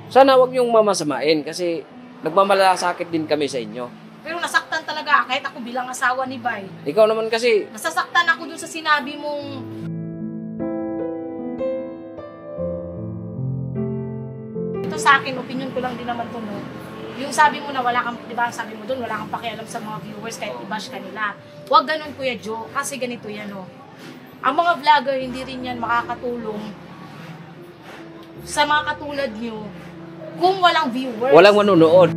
Sana wag niyong mamasamain kasi nagmamalasakit din kami sa inyo. Pero nasaktan talaga kahit ako bilang asawa ni Bay. Ikaw naman kasi, Nasasaktan ako dun sa sinabi mong ito sa akin, opinion ko lang din naman to, no? Yung sabi mo na wala kang, di ba, sabi mo dun, wala kang pakialam sa mga viewers kahit i-bash ka nila. Huwag ganun, Kuya Joe, kasi ganito yan, no? Ang mga vlogger, hindi rin yan makakatulong sa mga katulad nyo kung walang viewers. walang manonood.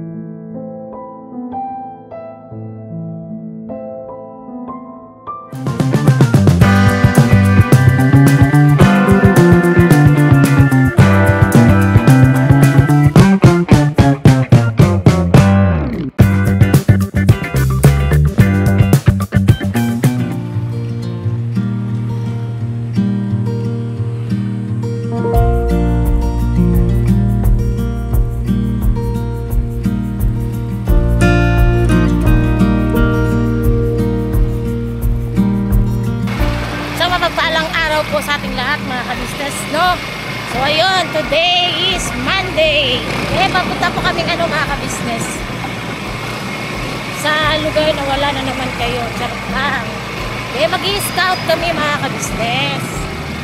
Po sa ating lahat mga ka-business, no? So ayun, today is Monday. Papunta po kami mga ka-business sa lugar na wala na naman kayo. Charot lang. Mag-i-scout kami mga ka-business.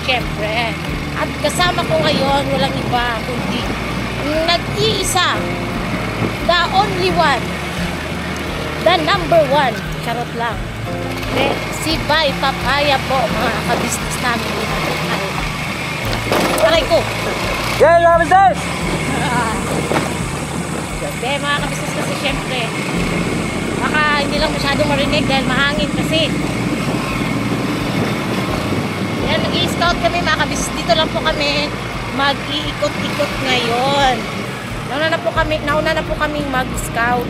Siyempre. At kasama ko ngayon, walang iba kundi nag-iisa, the only one, the number one. Charot lang. Si Bay Papaya po, mga ka-business namin dito. Aray ko! Yeah, mga business! Gabi, mga ka-business kasi syempre, baka hindi lang masyadong marinig dahil mahangin kasi. Yan, nag-i-scout kami mga ka-business. Dito lang po kami mag-iikot-ikot ngayon. Nauna na po kaming mag-scout.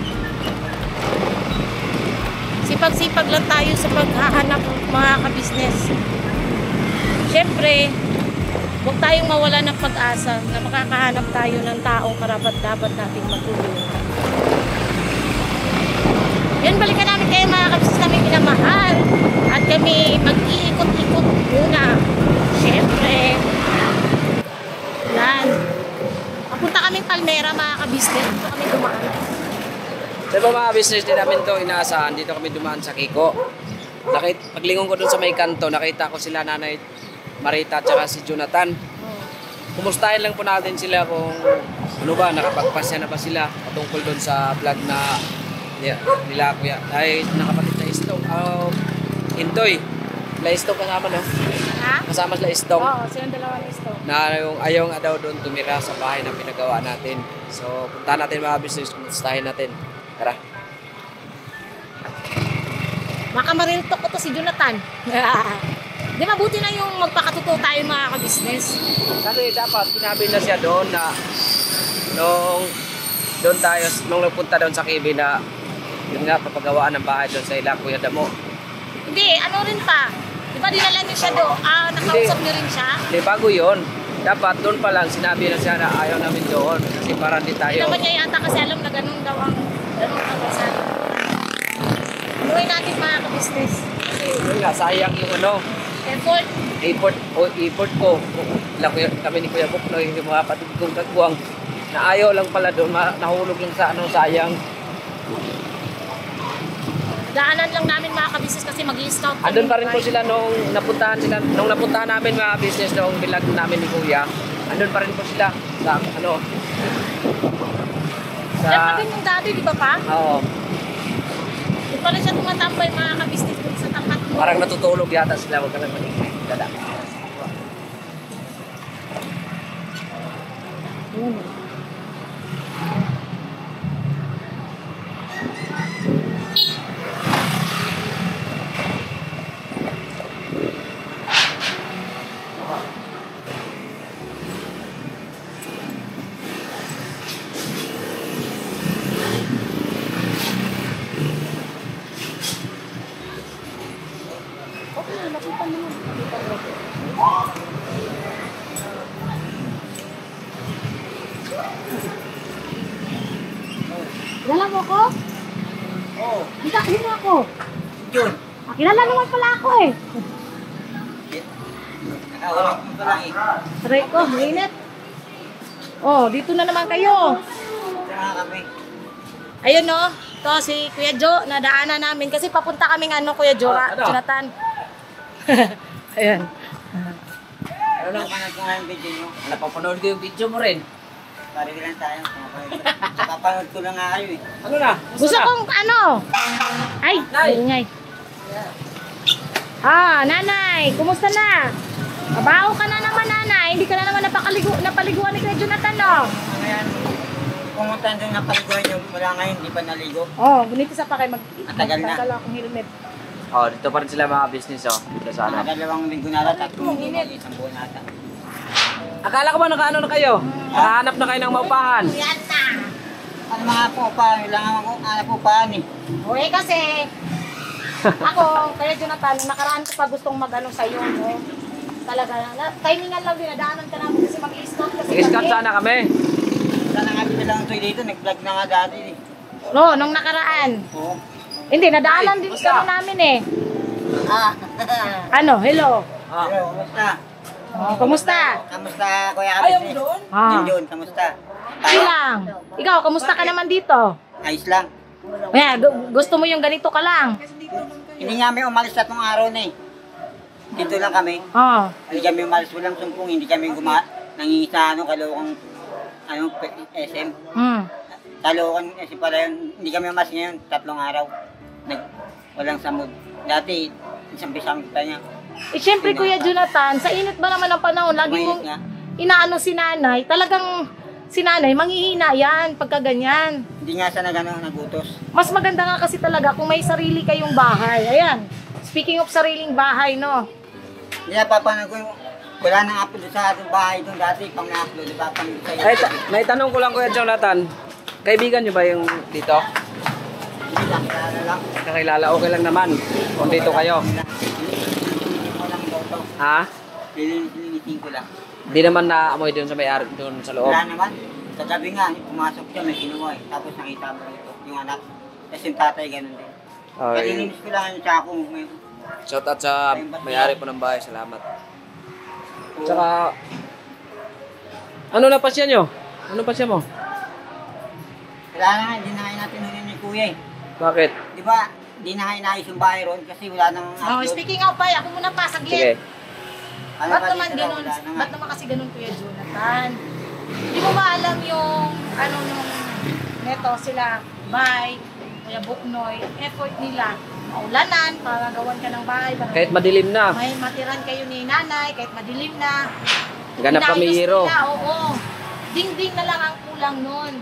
Sipag-sipag lang tayo sa paghahanap mga ka-business. Siyempre, huwag tayong mawala ng pag-asa na makakahanap tayo ng taong karapat-dapat nating matulungan. Yan, balikan namin kayo mga ka-business namin minamahal. At kami mag-iikot-ikot muna. Siyempre, yan. Papunta kaming Palmera mga ka-business. Dito kami dumaan. Diba mga business din namin to inaasahan, dito kami dumaan sa Kiko. Paglingon ko dun sa may kanto, nakita ko sila Nanay Marita at saka si Jonathan. Kumustahin lang po natin sila kung ano ba, nakapagpasya na ba sila patungkol dun sa vlog na nila kuya. Ay nakapatid na Istong, Intoy. Sila Istong kasama no? Ha? Kasama sila Istong. Oo, silang dalawa na Istong. Na yung ayaw nga daw doon tumira sa bahay na pinagawa natin. So punta natin mga business, kumustahin natin. Tara. Baka mariltok ko to si Jonathan. Di mabuti na yung magpakatotoo tayo mga ka-business. Kasi dapat sinabi na siya doon na nung nagpunta doon sa Kibi na yun nga papagawaan ng bahay doon sa ila Kuya Damo. Hindi, ano rin pa. Di ba dinala niyo siya doon? Nakausap niyo rin siya? Hindi, bago yun. Dapat doon pa lang sinabi na siya na ayaw namin doon. Kasi para di tayo. Hindi naman niya yata kasi alam na ganun daw ang kabasan. Inuwi natin mga ka-business. Kasi yun nga, sayang yung effort ko. Kami ni Kuya Buknoy, yung mga patid kong kagwang. Na ayaw lang pala doon, nahulog lang sa sayang. Daanan lang namin mga ka-business kasi mag-i-scout. Andun pa rin po sila nung napuntahan namin mga business noong bilag namin ni Kuya. Andun pa rin po sila sa Yan pa din yung dati, di ba pa? Oo. Di pala siya tumatambay mga ka-business dun sa tapat mo. Parang natutulog yata sila, huwag ka lang maningay. Dada. Kilala mo ako? Oo. Hindi mo ako. Yun. Kilala naman pala ako eh. Wala mo pala eh. Try ko, init. Oh, dito na naman kayo. kami. Ayun no, to si Kuya Jo, nadaanan namin kasi papunta kaming ano Kuya Jo, Jonathan. Ayun. Ano lang ka nga yung video nyo? Napapanood ko yung video mo rin. Pare lang tayo. Kapapanood ko lang nga kayo eh. Ano na? Gusto kong ano? Ay, ingay. Nanay, kumusta na? Mabaho ka na naman, nanay. Hindi ka na naman napaliguan ni Kuya Jonathan, no? Ngayon, pumunta doon na paliguan nyo. Mula ngayon, di pa naligo. Oh, buniti sa pa kayo Matagal na. magtanggal akong helmet. Oh, dito pa rin sila mga business, oh. Dito sana. Dalawang linggo na ata. Isang buwan na ata. Akala ko ba nakaano na kayo? Nakahanap na kayo ng maupahan. Yata! Ano mga po pa? Kailangan ako po pa ni. Okay, kasi ako, Kuya Jonathan, nakaraan ko pa gustong mag-ano sa'yo, no? Talaga, timingan lang din, nadaanan ka namin kasi mag-i-scout kasi Nag-scout sana kami. Sana nga bilang ito dito. Nag-vlog na nga dati eh. No, nung nakaraan. Oo. Hindi, nadaanan din basta. kami namin eh. Ah. Ano, hello? Ah. Hello, kumusta? Oh, kumusta? Kamusta Kuya Kapit? Ah. Yun, kamusta? Okay lang. Ikaw, kamusta ka naman dito? Ayos lang. Kaya, gusto mo yung ganito ka lang? Hindi nga kami umalis sa itong araw na eh. Dito lang kami. Oh. Hindi kami umalis, walang sumpong, hindi kami nangingisa kalokang SM. Kalokang SM pala yun. Hindi kami umalis ngayon, 3 araw. Walang samod. Dati, isang pisang kita niya. Eh, syempre, Kuya Jonathan, sa init ba naman ang panahon, lagi Mainit mong nga. inaano si nanay, talagang si nanay, manghihina yan pagka ganyan. Hindi nga siya nagutos. Mas maganda nga kasi talaga kung may sarili kayong bahay. Ayan, speaking of sariling bahay, no? Hindi na papanood ko yung wala nang upload sa ating bahay doon dati, pang na-upload, papanood sa'yo. Ay, may tanong ko lang, Kuya Jonathan. Kaibigan nyo ba yung dito? Hindi lang, kilala lang. Kakilala, okay lang naman. Kung dito kayo. Lilinisin ko lang daw to. Ha? Lilinisin ko lang. Hindi naman naamoy doon sa may-ari, doon sa loob. Wala naman. Sa gabi nga, pumasok siya, may kinuha eh. Tapos nakita mo ito, yung anak. Tapos yung tatay, ganun din. Okay. Kalilinis ko lang yung tsako. Shout out sa may-ari po ng bahay. Salamat. Tsaka, ano na pasya nyo? Ano pasya mo? Wala na nga, hindi na nga natin hunin ni Kuya eh. Bakit? Di ba, hindi na nga inayos yung bahay ron kasi wala nang Oh, upload. speaking of bahay, ako muna pa, Sige. saglit. Ano Ba't ba naman dito ganun? wala na nga. Ba't naman kasi ganun, Kuya Jonathan? Di mo ba alam yung, ano nung, neto sila, Bay, Kuya Buknoy, effort nila, maulanan, para gawan ka ng bahay, para Kahit madilim na. may matiran kayo ni nanay, kahit madilim na. Ganap kami Inayos hero. nila, oo. Ding-ding na lang ang kulang nun.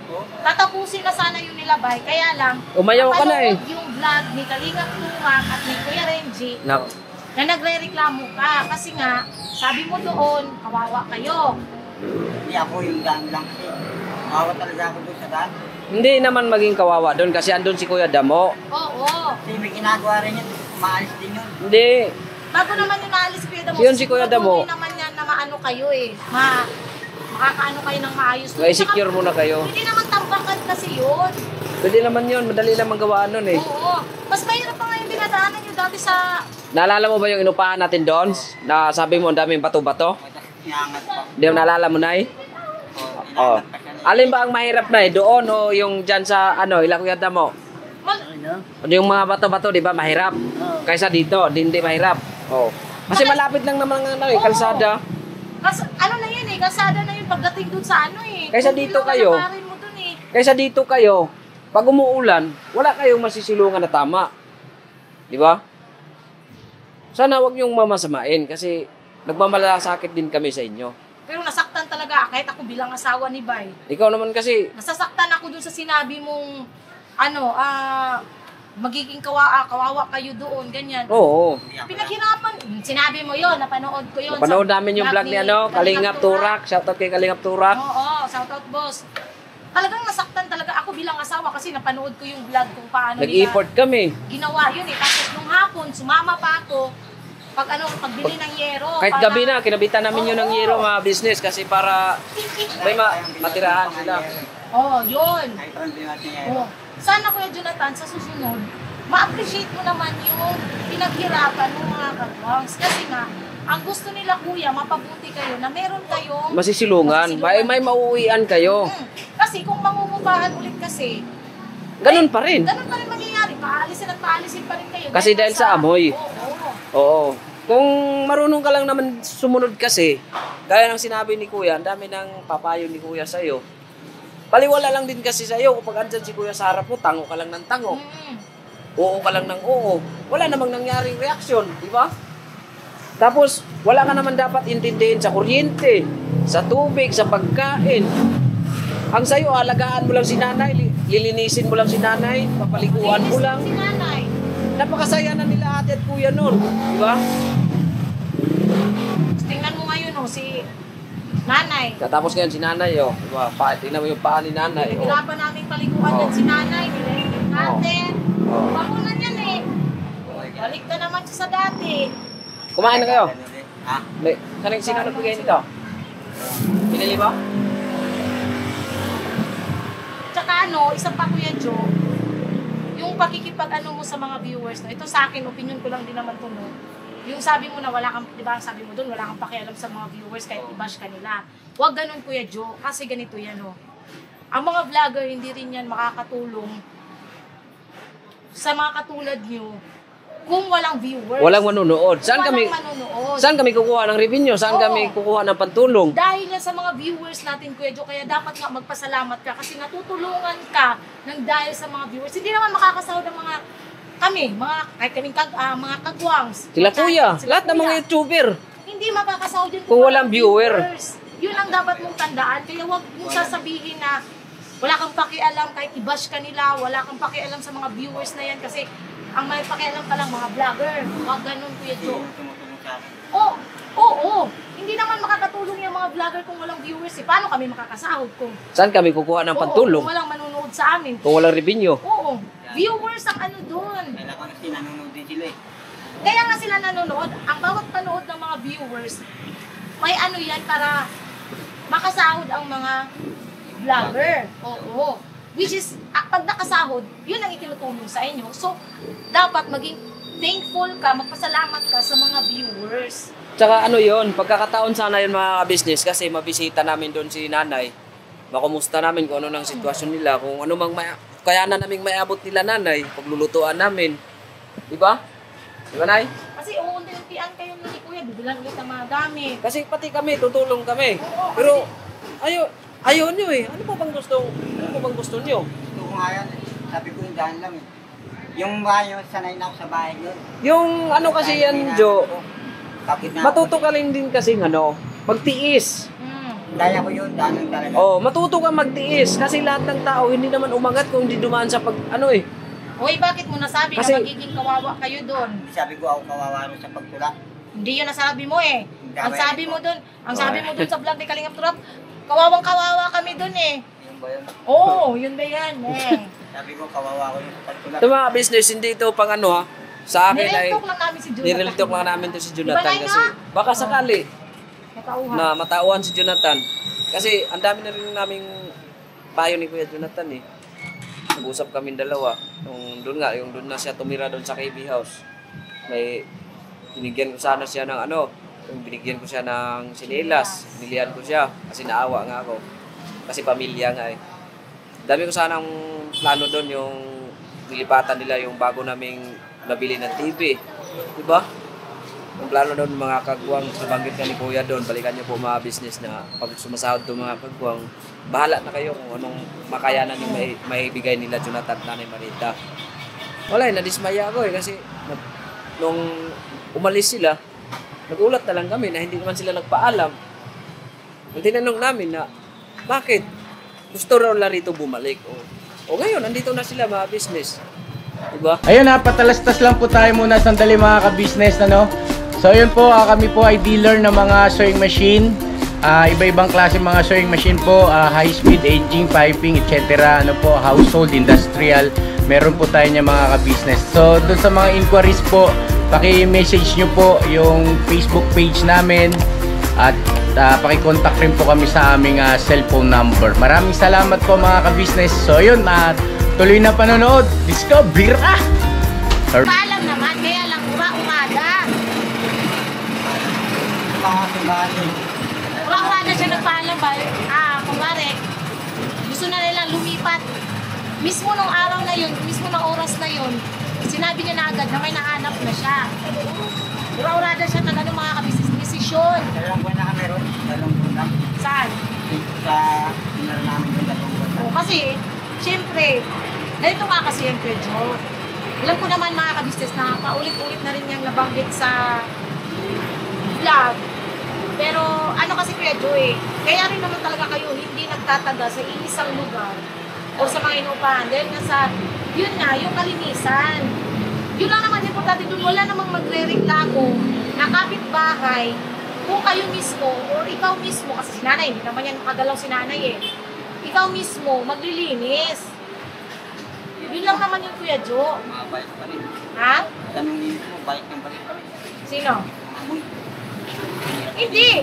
Tatapusin na sana yung nilabay, kaya lang, Umayaw ka na eh. napanood yung vlog ni Kalingap Turak at ni Kuya Renji, Nak. na nagre-reklamo ka kasi nga sabi mo doon kawawa kayo. Hindi ako yung daan lang kasi. Mawa talaga ako doon sa daan. Hindi naman maging kawawa doon kasi andun si Kuya Damo. Oo. Kasi may ginagawa rin yun, maalis din yun. Hindi. Bago naman yung naalis Kuya Damo. Yun si Kuya Damo. Hindi naman yan na maano kayo eh. Makakaano kayo ng maayos. May-secure muna kayo. Hindi naman tambakan kasi yun. Pwede naman yun. Madali lang magawaan nun eh. Oo. Mas mahirap pa nga yung dinadaanan nyo dati sa... Naalala mo ba yung inupahan natin doon? Na sabi mo ang daming bato-bato? Tapos inangat pa. Hindi mo naalala mo, Nay? Oh. Inangat pa siya. Alin ba ang mahirap na doon o yung dyan sa Ilang Kuya Damo? Yung mga bato-bato, di ba, mahirap. Kaysa dito, hindi mahirap. Oh. Kasi malapit lang naman ang kalsada. Ano na yun eh, kalsada na yun pagdating dun sa ano eh. Kaysa Kung dito kailangan kayo. labarin mo dun eh. Kaysa dito kayo, pag umuulan, wala kayong masisilungan na tama. Di ba? Sana wag niyong mamasamain kasi nagmamalasakit din kami sa inyo. Pero nasaktan talaga kahit ako bilang asawa ni Bay. Ikaw naman kasi, Nasasaktan ako dun sa sinabi mong magiging kawawa kayo doon, ganyan. oo. Pinaghirapan. Sinabi mo yon, napanood ko yon. Napanood namin yung vlog ni Kalingap Turak. Shoutout kay Kalingap Turak. Oo, shoutout boss. Talagang nasaktan talaga ako bilang asawa kasi napanood ko yung vlog kung paano Nag-effort kami. ginawa yun eh. Tapos nung hapon, sumama pa ako pagbili ng yero. Kahit para- gabi na, kinabitan namin yun ng Oo. yero mga business kasi para may matirahan sila. Oo, yun. Kahit ano din natin yan. Oh. Sana Kuya Jonathan, sa susunod, ma-appreciate mo naman yung pinaghirapan ng mga kagwangs. Kasi nga, Ang gusto nila kuya, mapabuti kayo na meron kayong Masisilungan. May mauuwian kayo. Kasi kung mangungupahan ulit kasi, Ganun pa rin. ganun pa rin mangyayari. Paalisin at paalisin pa rin kayo. Kasi dahil sa amoy. Oo. Oo. Kung marunong ka lang naman sumunod kasi, gaya ng sinabi ni Kuya, ang dami ng papayo ni Kuya sa'yo. Paliwala lang din kasi sa'yo, kapag andyan si Kuya sa harap mo, tango ka lang ng tango. Oo ka lang ng oo. Wala namang nangyaring reaksyon, di ba? Tapos, wala ka naman dapat intindihin sa kuryente, sa tubig, sa pagkain. Ang sa'yo, alagaan mo lang si nanay, lilinisin mo lang si nanay, papaliguan mo lang. Si nanay. Napakasaya na nila ate at kuya nun, di ba? Tingnan mo ngayon, si nanay. Tapos ngayon si nanay, diba? Tingnan mo yung paa ni nanay. Nagirapan namin paliguan din si nanay, nilainig natin. Bakunan yan Balik ka naman siya sa dati. Kumain na kayo? Ha? Sino nagbigay nito? Pinili ba? Tsaka isa pa Kuya Joe, yung pakikipag-ano mo sa mga viewers, ito sa akin, opinion ko lang din naman ito, yung sabi mo na wala kang, di ba, sabi mo doon, wala kang pakialam sa mga viewers kahit i-bash ka nila. Huwag ganun Kuya Joe, kasi ganito yan Ang mga vlogger, hindi rin yan makakatulong sa mga katulad nyo kung walang viewers. Walang manunood. Saan kami kukuha ng revenue? Saan kami kukuha ng pantulong? Dahil yan sa mga viewers natin, Kuya Joe, kaya dapat nga magpasalamat ka kasi natutulungan ka ng dahil sa mga viewers. Hindi naman makakasahod ng kahit kaming mga kagwangs. Sila Kuya, lahat ng mga YouTuber. Hindi makakasahod yun kung walang viewers. Yun ang dapat mong tandaan. Kaya huwag mong sasabihin na wala kang pakialam kahit i-bash ka nila, wala kang pakialam sa mga viewers na yan kasi ang may pakialam ka lang mga vlogger. Huwag ganun, Kuya Joe. Oo. Hindi naman makakatulong yung mga vlogger kung walang viewers. Paano kami makakasahod kung... Saan kami kukuha ng pantulong? Kung walang manonood sa amin. Kung walang revenue? Oo. Viewers ang doon. Kailan ko na nanonood din sila Kaya nga sila nanonood. Ang bawat panood ng mga viewers, may yan para makasahod ang mga vlogger. Oo. Which is, pag nakasahod, yun ang itinutulong sa inyo. So, dapat maging thankful ka, magpasalamat ka sa mga viewers. Tsaka yon, pagkakataon sana yun mga business kasi mabisita namin doon si nanay. Makumusta namin kung ano nang sitwasyon nila, kung ano mang kaya na naming maiabot nila nanay, paglulutuan namin. Diba? Diba, Nay? Kasi uunti-untian kayo ni Kuya, bibilang ulit ang mga gamit. Kasi pati kami, tutulong kami. Pero, ayaw nyo Ano po bang gusto nyo? Gusto ko nga yan Sabi ko yung daan lang Yung bahay, sanay na ako sa bahay yun. Yung kasi yan, Jo, matuto ka rin din kasi magtiis. Daya ko yun, daan lang talaga. Matuto ka magtiis kasi lahat ng tao hindi naman umangat kung hindi dumaan sa Uy, bakit mo nasabi kasi, na magiging kawawa kayo doon? Sabi ko ako kawawa rin sa pagtulak. Hindi yun nasabi mo Ang sabi mo doon sa vlog ni Kalingap Turap, kawawang-kawawa kami doon Yun ba yun? Oo, yun ba yan Sabi ko kawawa ko yung sa pagtulak. Ito mga business, hindi ito pang sa akin ay Nireltok lang namin si Jonathan. Nireltok lang namin to si Jonathan Diba, kasi baka sakali Matauhan. na matauhan si Jonathan. Kasi ang dami na rin naming payo ni Kuya Jonathan Nag-usap kami dalawa. Yung doon na siya tumira doon sa KB House. May binigyan ko sana siya ng binigyan ko siya ng sinelas. Binilihan ko siya kasi naawa nga ako. Kasi pamilya nga Dami ko sanang plano doon yung nilipatan nila yung bago naming nabili ng TV. Diba? Yung plano doon mga kagwang, nabanggit ka ni Kuya doon, balikan niyo po mga business na pag sumasahod doon mga kagwang, bahala na kayo kung anong makayanan yung may bigay nila Jonathan at Nanay Marita. Wala nadismaya ako kasi nung umalis sila, nagulat na lang kami na hindi naman sila nagpaalam. Ang tinanong namin na, bakit? Gusto raw la rito bumalik. O ngayon, nandito na sila mga business. Diba? Ayun patalastas lang po tayo muna sandali mga ka-business So ayun po, kami po ay dealer ng mga sewing machine. Iba-ibang klase mga sewing machine po, high speed, aging, piping, etc. Household, industrial. Meron po tayo niya mga ka-business. So doon sa mga inquiries po, paki-message nyo po yung Facebook page namin at paki-contact rin po kami sa aming cellphone number. Maraming salamat po mga ka-business. So ayun, tuloy na panonood. Discover! Paalam naman, kaya lang umaga. mga subahin. Wala na siya nagpaalam ba? Kumare, gusto na nilang lumipat. Mismo nung araw na yun, mismo nung oras na yun, sinabi niya na agad na may nahanap na siya. Ura-urada siya ng mga kabisnes desisyon. Dalawang buwan na kami ron. Dalawang buwan lang. Saan? Sa pinar namin yung dalawang buwan lang. Kasi, syempre, ganito nga kasi yung Joe. Alam ko naman mga kabisnes na paulit-ulit na rin yung nabanggit sa vlog. Pero ano kasi Kuya Joe kaya rin naman talaga kayo hindi nagtataga sa iisang lugar o sa mga inupahan. Dahil nga sa, yun nga, yung kalinisan. Yun lang naman importante doon. Wala namang magre-reklamo na kapitbahay kung kayo mismo o ikaw mismo, kasi si nanay, hindi naman yan makagalaw si nanay ikaw mismo, maglilinis. Yun lang naman yung Kuya Joe. Mga balik pa rin. Ha? Tanong nito mo, balik ng balik pa rin. Sino? Amoy. Hindi.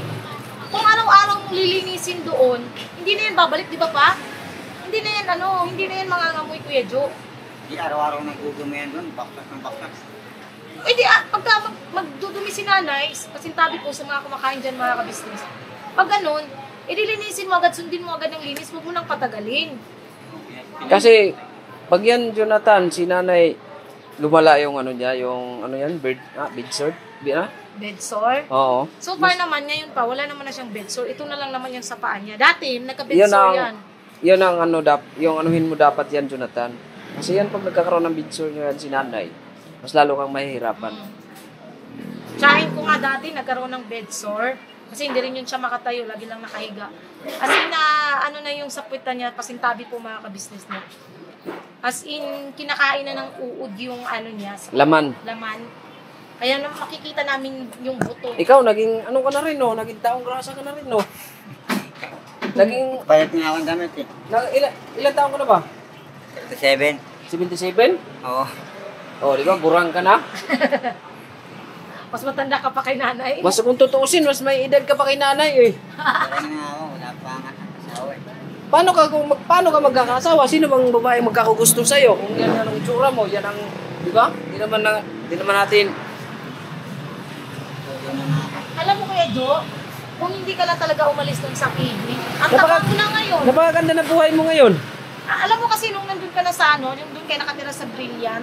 Kung araw-araw mong lilinisin doon, hindi na yan babalik, di ba pa? Hindi na yan hindi na yan mangangamoy Kuya Joe. Di araw-araw nagdudumi yan doon, baksak ng baksak. Eh di, pagka magdudumi si nanay, pasintabi po sa mga kumakain dyan mga kabisnes. Pag ganun, lilinisin mo agad, sundin mo agad ng linis, huwag mo nang patagalin. Kasi, pag yan, Jonathan, si nanay, lumala yung niya, yung bedsore? Bed sore? Oo. So far naman, ngayon pa, wala naman na siyang bed sore. Ito na lang naman yung sa paa niya. Dati, nagka-bed sore yan. Yan ang yung anuhin mo dapat yan, Jonathan. Kasi yan, pag nagkakaroon ng bedsore yan si nanay, mas lalo kang mahihirapan. Tsahin ko nga dati, nagkaroon ng bed sore. Kasi hindi rin yun siya makatayo, lagi lang nakahiga. As in, na yung sapuitan niya, pasintabi po mga kabisnes niya. As in, kinakain na ng uod yung niya. Laman. Kaya makikita namin yung buto. Ikaw, naging ka na rin, no? Naging taong grasa ka na rin, no? Naging... Bayat nga akong gamit Ilan taong ka na ba? 37. 77? Oo. Oh, di ba? Gurang ka na? Mas matanda ka pa kay nanay. Mas kung tutuusin, mas may edad ka pa kay nanay, Wala nga ako, wala pa nga asawa Paano ka magkakasawa? Sino bang babae magkakagusto sa'yo? Kung yan ang itsura mo, yan ang... Di ba? Di naman natin... Alam mo Kuya Joe, kung hindi ka lang talaga umalis dun sa PB, ang tama mo na ngayon. Napakaganda na buhay mo ngayon. Alam mo kasi nung nandun ka na sa yung dun kayo nakatira sa Brilliant,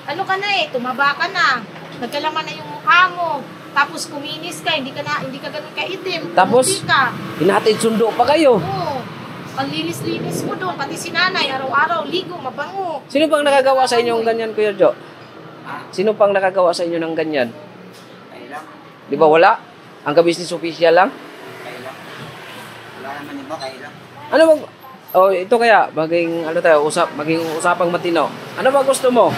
ka na tumaba ka na, nagkalaman na yung mukha mo, tapos kuminis ka, hindi ka ganun kaitim, Tapos, kumuti ka. Hinatid sundo pa kayo. Oo, ang linis-linis mo doon, pati si nanay, araw-araw, ligo, mabango. Sino pang nakagawa sa inyo ng ganyan, Kuya Jo? Sino pang nakagawa sa inyo ng ganyan? Kayo lang. Di ba wala? Ang ka-business official lang? Kayo lang. Wala naman iba, kayo lang. Ano bang... Oh, ito kaya, maging usapang matino. Ano ba gusto mo?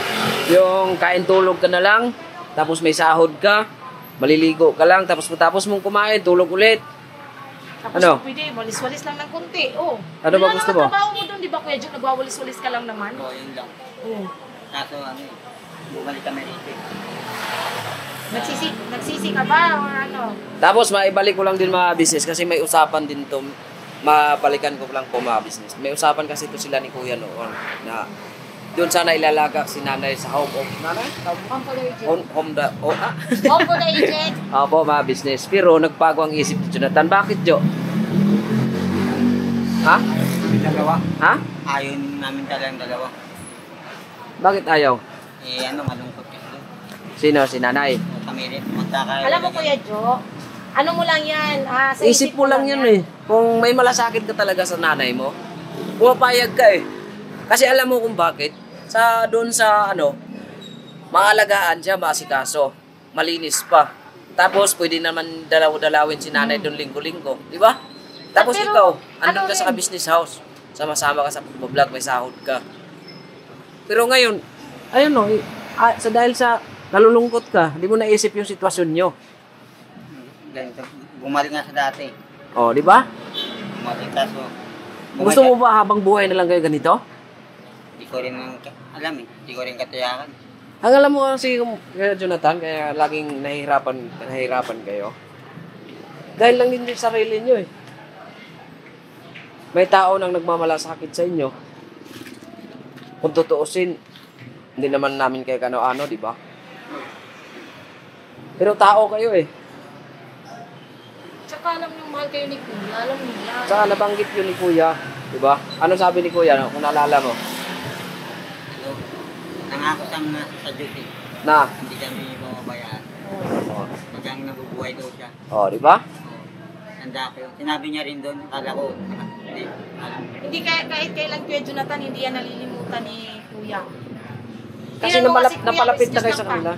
Yung kain tulog ka na lang, tapos may sahod ka, maliligo ka lang, tapos matapos mong kumain, tulog ulit. Tapos Ano? pwede, walis-walis lang ng konti. Oh. Ano ba gusto mo? Ano trabaho mo doon, di ba Kuya Joe? Nagwawalis-walis ka lang naman. Oo, yun lang. Oo. Kaso bumalik kami rito. Nagsisi ka ba or ano? Tapos maibalik ko lang din mga business kasi may usapan din to. Mabalikan ko lang po mga business. May usapan kasi to sila ni Kuya noon na doon sana ilalagak si nanay sa home of nanay? Home for the agent. Home for the agent. Opo, mga business. Pero nagbago ang isip ni Jonathan. Bakit, Jo? Ha? Dalawa. Ha? Ayaw namin talagang dalawa. Bakit ayaw? Malungkot kasi. Sino? Si nanay? Kami rin. Magkakaroon. Alam mo Kuya Joe, ano mo lang yan, sa Isip mo lang yun eh. Kung may malasakit ka talaga sa nanay mo, pumapayag ka eh. Kasi alam mo kung bakit. Doon sa maalagaan siya, masikaso. Malinis pa. Tapos pwede naman dalawin si nanay doon linggo-linggo. Di ba? Tapos Pero, ikaw, andun ano ka sa business house. Sama-sama ka sa vlog, may sahod ka. Pero ngayon, ayun dahil sa nalulungkot ka, hindi mo naisip yung sitwasyon nyo. Ganito. Bumalik nga sa dati. O, di ba? Bumalik kaso. Gusto mo ba habang buhay na lang kayo ganito? Hindi ko rin alam eh. Hindi ko rin katiyakan. Ang alam mo kasi, Kuya Jonathan, kaya laging nahihirapan kayo. Dahil lang din sa sarili nyo eh. May tao nang nagmamalasakit sa inyo. Kung tutuusin, hindi naman namin kayo kano-ano, di ba? Pero tao kayo eh. akala mo yung mahal kayo ni Kuya, alam mo yan. Saka nabanggit yun ni Kuya, di ba? Ano sabi ni Kuya, kung naalala mo? So, nangako sa Diyos eh. Na? Hindi kami mababayaan. Oh, Hanggang nabubuhay daw siya. oh di ba? Tanda ko yun. Sinabi niya rin doon, kala ko, hindi, alam. Hindi kahit kailan Kuya Jonathan, hindi yan nalilimutan ni Kuya. Kasi Tingnan mo kasi, Kuya, napalapit na excuse kayo lang sa pa. kanila.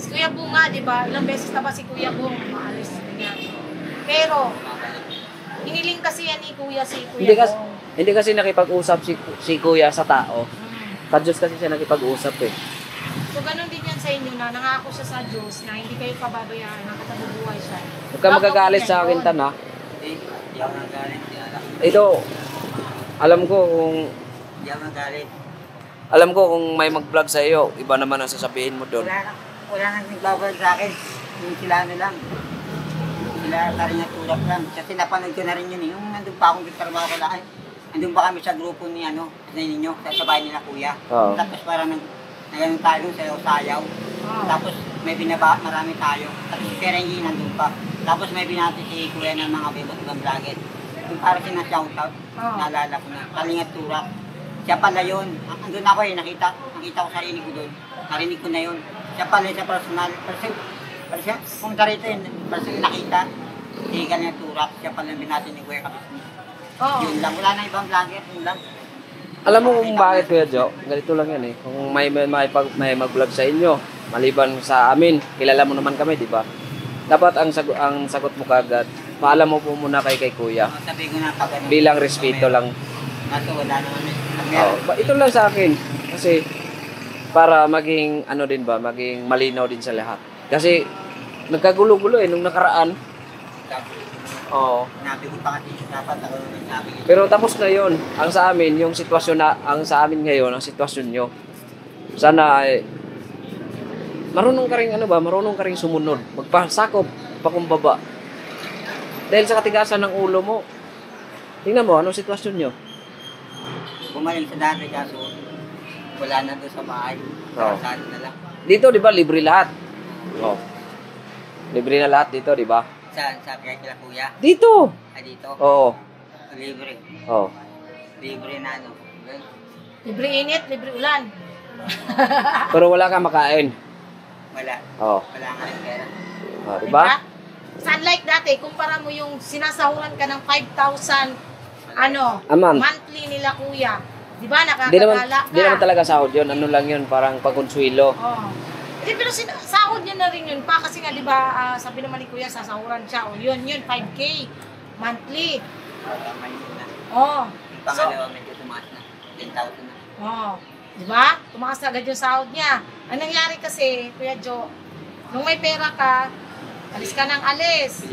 Si Kuya Bunga, di ba? Ilang beses na ba si Kuya Bung maalis niya. Pero, hiniling kasi yan ni Kuya si Kuya Bung. Hindi kasi nakipag-usap si Kuya sa tao. Hmm. Sa Diyos kasi siya nakipag-usap eh. So, ganun din yan sa inyo na nangako siya sa Diyos na hindi kayo pababayaan, nakatabubuhay siya. Huwag ka magagalit sa akin, Tan, ha? Hindi ako nagalit. Ito, alam ko Hindi ako nagalit. kung may mag-vlog sa iyo, iba naman ang sasabihin mo doon. Wala nang nagbabalik sa akin. Yung sila ano lang. Sila taring natulak lang. Kasi napanood ko na rin yun eh. Yung nandun pa akong trabaho ko lang. Nandun pa kami sa grupo ni ano, sa ninyo, sa bahay nila kuya. Oo. Tapos parang nagano tayo sayaw-sayaw. Tapos may binaba, marami tayo. Tapos si Perengi nandun pa. Tapos may binati si kuya ng mga ibang vlogger. Yung parang sinashoutout, naalala ko na. Kalingat Turak. Siya pala yun. Andun ako eh, nakita ko sarili ko doon. Narinig ko na yun. Siya pala sa personal. Siya, kung tarito yun, person nakita. Si Kalingat Turak. Siya pala binati ni Kuya Kabisnes. Yun lang. Wala na ibang vlogger. Yun lang. Alam mo kung bakit, Kuya Jo? Ganito lang yan eh. Kung may mag-vlog sa inyo, maliban sa amin, kilala mo naman kami, di ba? Dapat ang sagot mo kagad, paalam mo po muna kay Kuya. Sabi ko na pag ano. Bilang respeto lang. Kaso wala naman eh. Ito lang sa akin. Kasi, para maging, ano din ba, maging malinaw din sa lahat. Kasi, nagkagulo-gulo eh, nung nakaraan. Oo. Sinabi ko pa kasi, dapat ako naman sabi. Pero tapos na yun. Ang sa amin, yung sitwasyon ang sa amin ngayon, ang sitwasyon nyo. Sana ay, marunong ka rin sumunod. Magpasakop, pakumbaba. Dahil sa katigasan ng ulo mo, tingnan mo, anong sitwasyon nyo? Bumalik sa dati kaso, wala na doon sa bahay. Oo. Saan na lang. Dito, di ba, libre lahat? Oo. Libre na lahat dito, di ba? Saan? Sa kila kuya? Dito! Ay dito? Oo. Libre. Oo. Libre na ano. Ganun. Libre init, libre ulan. Pero wala kang makain. Wala. Oo. Wala nga rin pera. Oh, di ba? Sa unlike dati, kumpara mo yung sinasahuran ka ng 5,000 Aman. monthly nila kuya. Di ba, Di naman, nakakagala ka? di naman talaga sahod yun. Ano lang yun, parang pagkonsuelo. Oo. Pero sahod niya na rin yun pa kasi nga di ba sabi naman ni kuya sasahuran siya. O yun, 5K monthly. Tama yun na. Oh. Yung pangalawa medyo tumaas na. 10,000 na. Oh. Di ba? Tumakas agad yung sahod niya. Ang nangyari kasi, Kuya Jo, nung may pera ka, alis ka ng alis.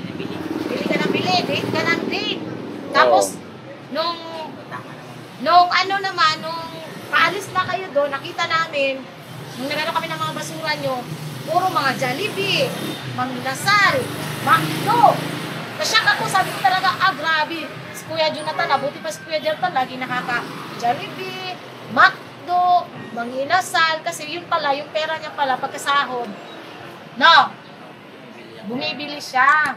Bili ka ng bili, date ka ng date. Tapos, nung paalis na kayo doon, nakita namin, nung nagano kami ng mga basura nyo, puro mga Jollibee, Manglasal, Macdo. Nasyak ako, sabi ko talaga, grabe. Si Kuya Jonathan, abuti pa si Kuya Jonathan, lagi nakaka-Jollibee, Macdo, Manginasal, kasi yun pala, yung pera niya pala, pagkasahod. No, bumibili siya.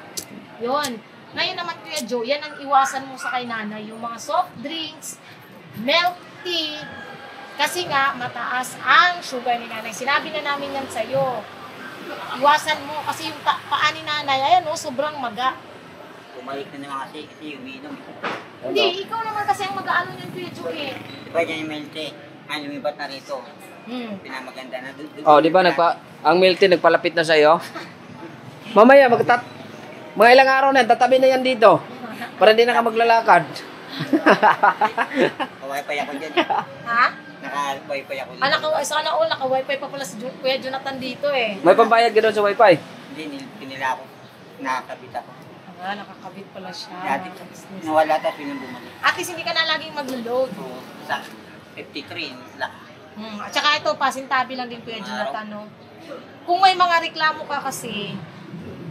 Yun. Ngayon naman, Kuya Joe, yan ang iwasan mo sa kay nanay, yung mga soft drinks, milk tea, kasi nga, mataas ang sugar ni nanay. Sinabi na namin yan sa'yo. Iwasan mo, kasi yung paa ni nanay, ayan o, sobrang maga. Bumalik na naman kasi umiinom. Hindi, ikaw naman kasi ang mag-aano niyan, Kuya Joe eh. Di ba dyan yung melte? Lumibat na rito. Pinamaganda na. Oh, di ba, ang milk tea nagpalapit na sa'yo? Mamaya, mga ilang araw na, tatabi na yan dito. Para hindi na ka maglalakad. Naka-wifi ako dyan. Ha? Naka-wifi ako dyan. Naka-wifi pa pala si Kuya Jonathan dito eh. May pambayad ka doon sa wifi? Hindi, pinila ako. Nakakabit ako. Nakakabit pala siya. Dati, nawala tapos pinang bumalik. At least hindi ka na laging mag-load. So, sa 53, laki. At saka ito, pasintabi lang din Kuya Jonathan, no? Kung may mga reklamo ka kasi,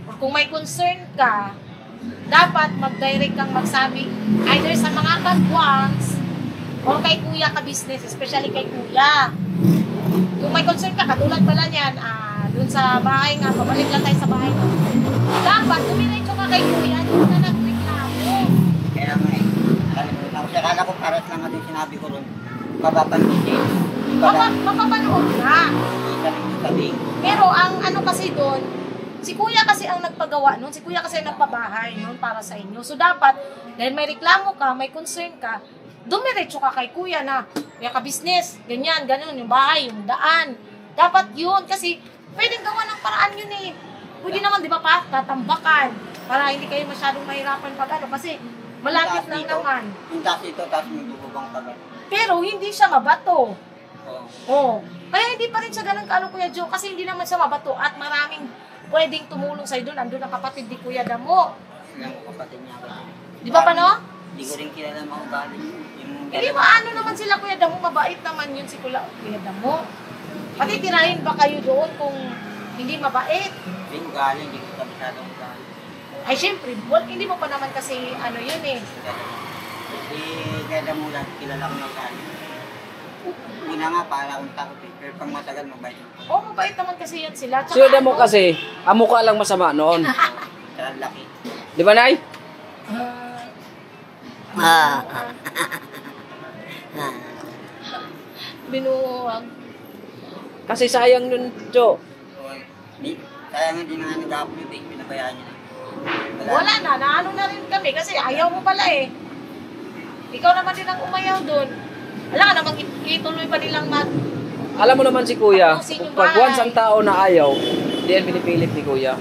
o kung may concern ka, dapat mag-direct kang magsabi either sa mga kagwangs o kay Kuya Kabisnes, especially kay Kuya. Kung may concern ka, katulad pala niyan, dun sa bahay nga, pabalik lang tayo sa bahay. Dapat, dumiretso ka kay kuya, doon na nagreklamo. Kaya nga eh, nakalimutan ko. Kasi akala ko paras lang nga din sinabi ko ron. Papapansin. Mapapanood na. Sabihin ko. Pero ang ano kasi doon, si kuya kasi ang nagpagawa noon, si kuya kasi ang nagpabahay noon para sa inyo. So dapat, dahil may reklamo ka, may concern ka, dumiretso ka kay kuya na, kuya ka business, ganyan, ganyan, yung bahay, yung daan. Dapat yun, kasi pwedeng gawa ng paraan yun eh. Pwede naman, di ba pa, tatambakan, para hindi kayo masyadong mahirapan pag ano, kasi malapit lang naman. Yung taas ito, tapos may bububang tagal. Pero hindi siya mabato. Oo. Oh. Kaya hindi pa rin siya ganun kaano Kuya Joe, kasi hindi naman siya mabato at maraming pwedeng tumulong sa'yo doon. Andun ang kapatid ni Kuya Damo. Ilang kapatid niya ako. Di ba pa no? Hindi ko rin kilala mga ugali. Hindi maano naman sila Kuya Damo, mabait naman yun si Kuya Damo. Patitirahin ba kayo doon kung hindi mabait? Hindi ugali, hindi ko kabisado ugali. Ay syempre, hindi mo pa naman kasi ano yun eh. Kaya mo lang, kilala ko na ugali. Una nga, para akong takot eh. Pero pang matagal, mabait. Oo, mabait naman kasi yan sila. Tsaka Si Damo ano, kasi, ang mukha lang masama noon. Kaya laki. Di ba, Nay? binuwag. Kasi sayang nun, Jo. Kaya nga din nga nag-upload eh. Pinabayaan niya na. Wala na, naano na rin kami kasi ayaw mo pala eh. Ikaw naman din ang umayaw doon. Wala ka namang ituloy pa nilang Alam mo naman si Kuya, Tapusin yung pag bahay. once ang tao na ayaw, hindi yan pinipilit ni Kuya.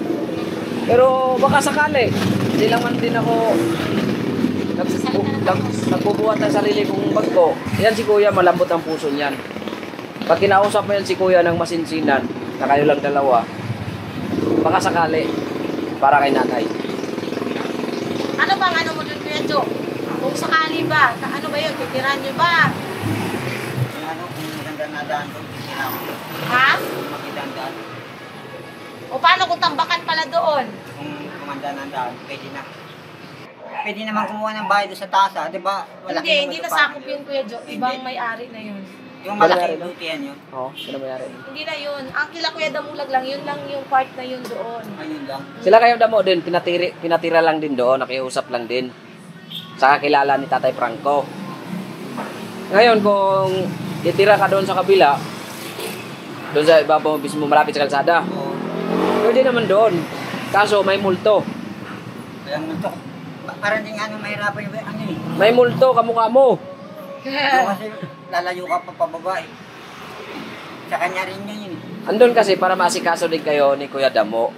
Pero baka sakali, hindi lang man din ako nagbubuhat ng sarili kong bagko. Yan si Kuya, malambot ang puso niyan. Pag kinausap mo yan si Kuya ng masinsinan, na kayo lang dalawa, baka sakali, para kay nanay. Ano bang ano mo doon Kuya Jo? Kung sakali ba, ano ba yun? Titiran nyo ba? Kung ano, kung maganda na daan ko, kailangan ko. Ha? Kung makita ang daan. O paano kung tambakan pala doon? Kung kumanda ng daan, pwede na. Pwede naman kumuha ng bahay doon sa tasa, di ba? Hindi nasakop yun Kuya Jo. Ibang may-ari na yun. Yung Wala malaki rin, no? dutihan yun. Oo, sila mayari. Hindi na yun. Ang kila Kuya Damulag lang, yun lang yung part na yun doon. Ayun lang. Sila kayo Damo din, pinatira lang din doon, nakiusap lang din. Sa kakilala ni Tatay Franco. Ngayon, kung titira ka doon sa kabila, doon sa ibabaw mismo malapit sa kalsada, Oo. pwede naman doon. Kaso may multo. Kaya multo. Parang din ano, mahirapan yung ano eh. May multo, kamukha mo. Yung kasi lalayo ka pa pababa eh. Sa kanya rin yun eh. Andun kasi para maasikaso din kayo ni Kuya Damo.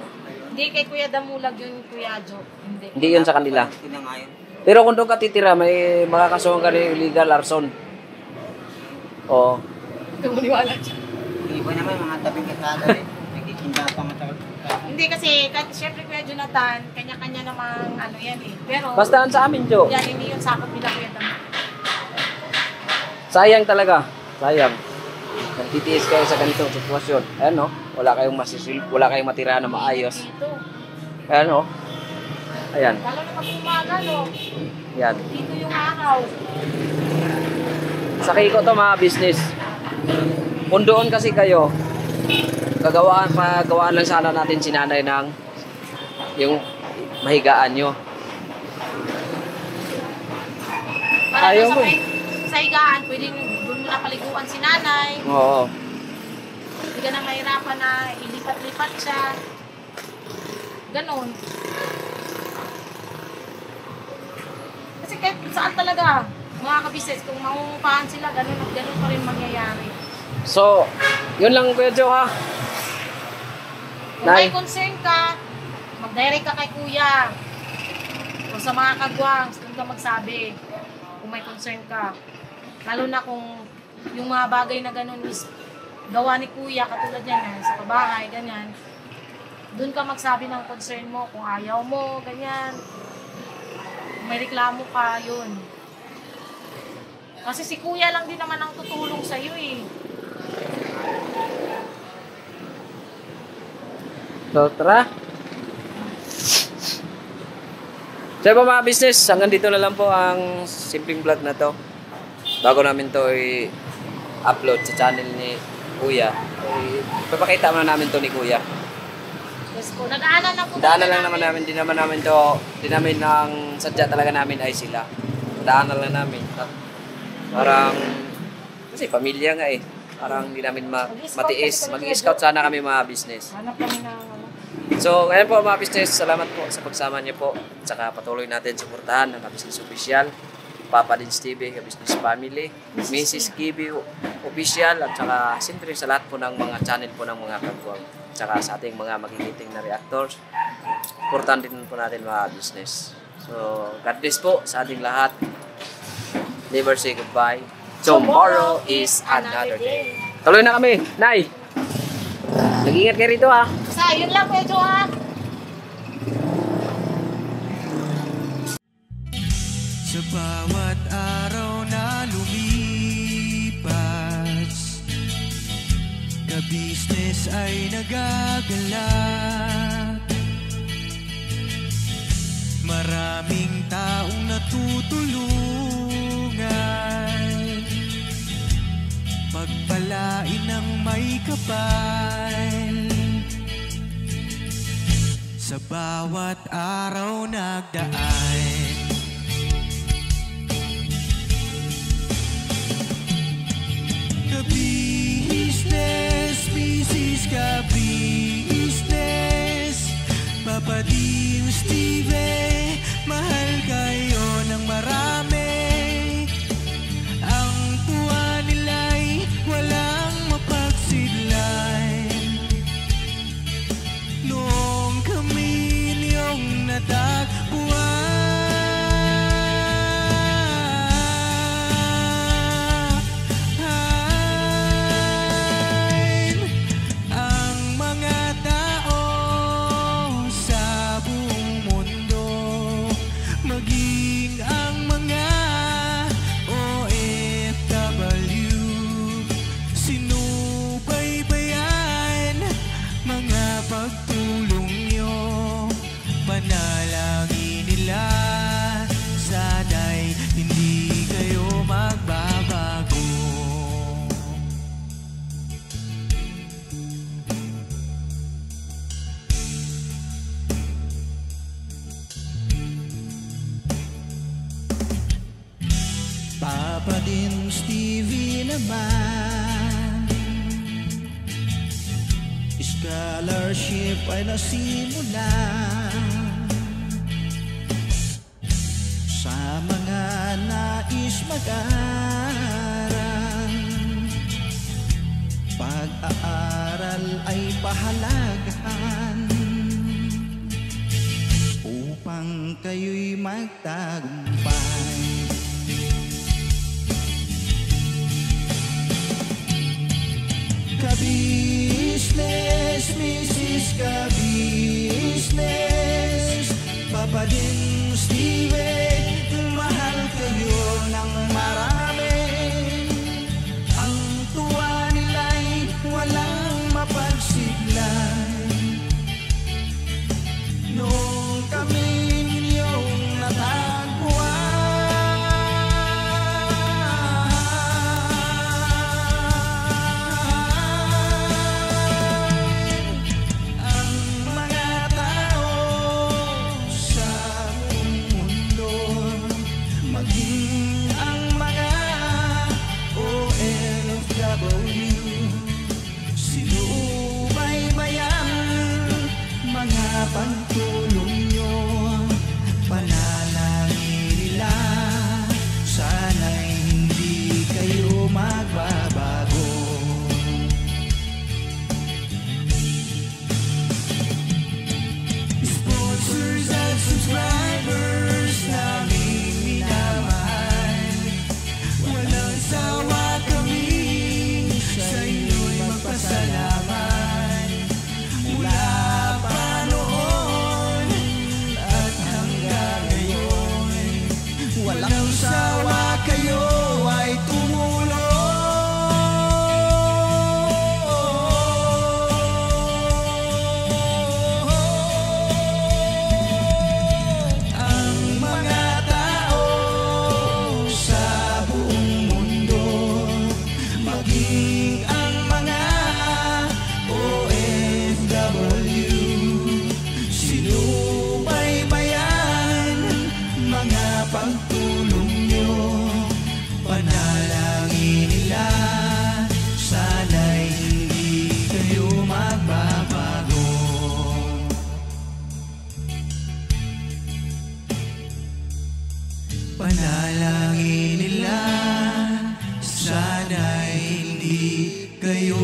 Hindi kay Kuya Damulag yun Kuya Jo. Hindi. Hindi yun sa kanila. Yun na nga yun. Pero kung doon ka titira, may makakasuhan ka ni illegal arson. Oo. Tumuniwala siya. Yung iba naman, mga tabing kasada eh. Nagkikinda pa matagal. Hindi kasi, syempre Kuya Jonathan, kanya-kanya namang ano yan eh. Pero, Basta sa amin, Jo. yan, hindi yun sakop nila Kuya Damo. Sayang talaga. Sayang. Nagtitiis kayo sa ganitong sitwasyon. Ayan, no? Wala kayong wala kayong matira na maayos. Dito. Ayan, no? Ayan. Lalo na pag umaga, no? Yan. Dito yung araw. Sa Kiko to mga business. Kung doon kasi kayo, pagawaan lang sana natin si nanay ng yung mahigaan nyo. Para Ayaw sa mo. sa higaan, pwedeng doon mo na paliguan si nanay. Oo. Hindi ka na mahirapan na ilipat-lipat siya. Ganon. Kasi kahit saan talaga, mga kabisnes, kung mangungupahan sila, ganon at ganon pa rin mangyayari. So, yun lang Kuya Joe ha. Kung may Nay. concern ka, mag-direct ka kay kuya. Kung sa mga kagwangs, doon ka magsabi. Kung may concern ka. Lalo na kung yung mga bagay na ganun is gawa ni kuya, katulad yan, sa pabahay, ganyan. Doon ka magsabi ng concern mo. Kung ayaw mo, ganyan. Kung may reklamo ka, yun. Kasi si kuya lang din naman ang tutulong sa'yo eh. So, tara. So, po mga business, hanggang dito na lang po ang simpleng vlog na to. Bago namin to i-upload sa channel ni Kuya, papakita muna namin to ni Kuya. Yes po, nag-aanan lang po. Daanan lang naman namin, di namin ang sadya talaga namin ay sila. Daanan lang namin. Parang, kasi pamilya nga eh. Parang hindi namin matiis. Mag-scout sana kami mga business. Hanap kami ng ano. So, ngayon po mga business, salamat po sa pagsama niyo po. At saka patuloy natin suportahan ng Business Official, Papa Dins TV, Business Family, Mrs. Kibi Official, at saka siyempre sa lahat po ng mga channel po ng mga kagwang. At saka sa ating mga magigiting na reactors. Importante din po natin mga business. So, God bless po sa ating lahat. Never say goodbye. Tomorrow is another day. Tuloy na kami. Nay! Nag-ingat kayo rito ha. Sa yun lang medyo ha. Sa bawat araw na lumipas, ka-business ay nagagalak. Maraming taong natutulungan, pagpalain ng may kapal. Sa bawat araw nagdaan, ka-business, Mrs. Ka-business, Papa Dins TV, mahal kayo ng marami. Ang tuwa nila'y walang mapagsidlan. Noong kami niyong natagpuan, ang mga tao sa buong mundo, maging ang mga OFW, sinubaybayan mga pagtulong nyo, panalangin nila, sana'y hindi kayo magbabago. Papa Dins TV naman, scholarship ay nasimula sa mga nais mag-aral. Pag-aaral ay pahalagahan upang kayo'y magtagumpay. Ka-business, Mrs. Ka-business, Papa Dins TV, mahal kayo ng marami. Ang tuwa nila'y walang mapagsiglan. Noong kami ninyong natagpuan, ang mga tao sa buong mundo, maging Panalangin nila, sana'y hindi kayo